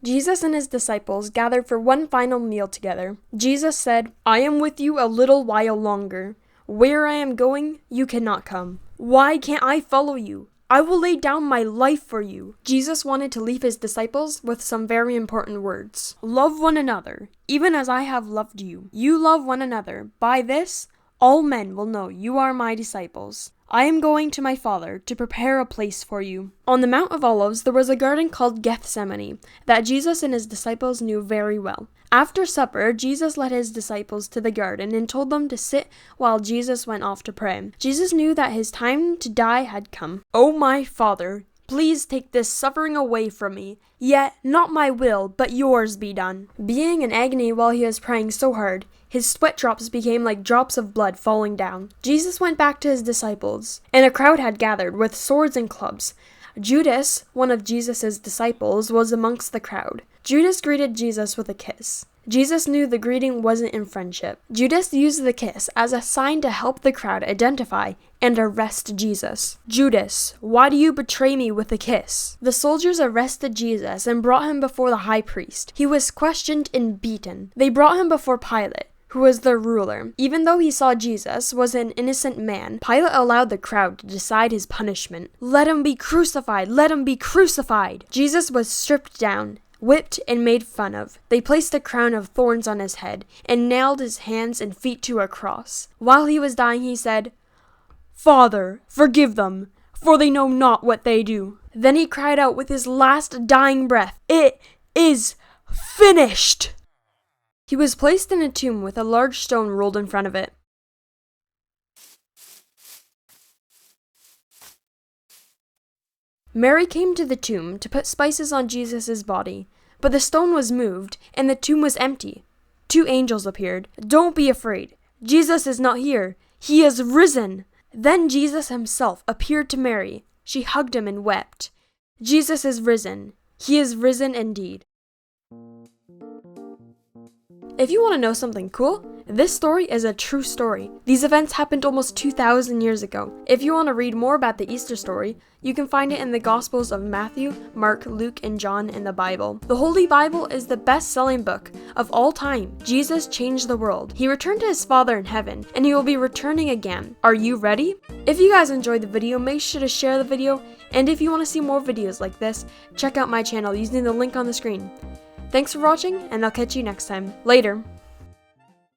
Jesus and his disciples gathered for one final meal together. Jesus said, "I am with you a little while longer. Where I am going, you cannot come. Why can't I follow you? I will lay down my life for you." Jesus wanted to leave his disciples with some very important words. "Love one another, even as I have loved you. You love one another. By this, all men will know you are my disciples. I am going to my Father to prepare a place for you." On the Mount of Olives, there was a garden called Gethsemane that Jesus and his disciples knew very well. After supper, Jesus led his disciples to the garden and told them to sit while Jesus went off to pray. Jesus knew that his time to die had come. "Oh, my Father, please take this suffering away from me. Yet not my will, but yours be done." Being in agony while he was praying so hard, his sweat drops became like drops of blood falling down. Jesus went back to his disciples, and a crowd had gathered with swords and clubs. Judas, one of Jesus' disciples, was amongst the crowd. Judas greeted Jesus with a kiss. Jesus knew the greeting wasn't in friendship. Judas used the kiss as a sign to help the crowd identify and arrest Jesus. "Judas, why do you betray me with a kiss?" The soldiers arrested Jesus and brought him before the high priest. He was questioned and beaten. They brought him before Pilate, who was their ruler. Even though he saw Jesus was an innocent man, Pilate allowed the crowd to decide his punishment. "Let him be crucified! Let him be crucified!" Jesus was stripped down, whipped, and made fun of. They placed a crown of thorns on his head and nailed his hands and feet to a cross. While he was dying, he said, "Father, forgive them, for they know not what they do." Then he cried out with his last dying breath, "It is finished!" He was placed in a tomb with a large stone rolled in front of it. Mary came to the tomb to put spices on Jesus' body, but the stone was moved and the tomb was empty. 2 angels appeared. "Don't be afraid. Jesus is not here. He is risen." Then Jesus himself appeared to Mary. She hugged him and wept. Jesus is risen. He is risen indeed. If you want to know something cool, this story is a true story. These events happened almost 2,000 years ago. If you want to read more about the Easter story, you can find it in the Gospels of Matthew, Mark, Luke, and John in the Bible. The Holy Bible is the best-selling book of all time. Jesus changed the world. He returned to his Father in heaven, and he will be returning again. Are you ready? If you guys enjoyed the video, make sure to share the video, and if you want to see more videos like this, check out my channel using the link on the screen. Thanks for watching, and I'll catch you next time. Later.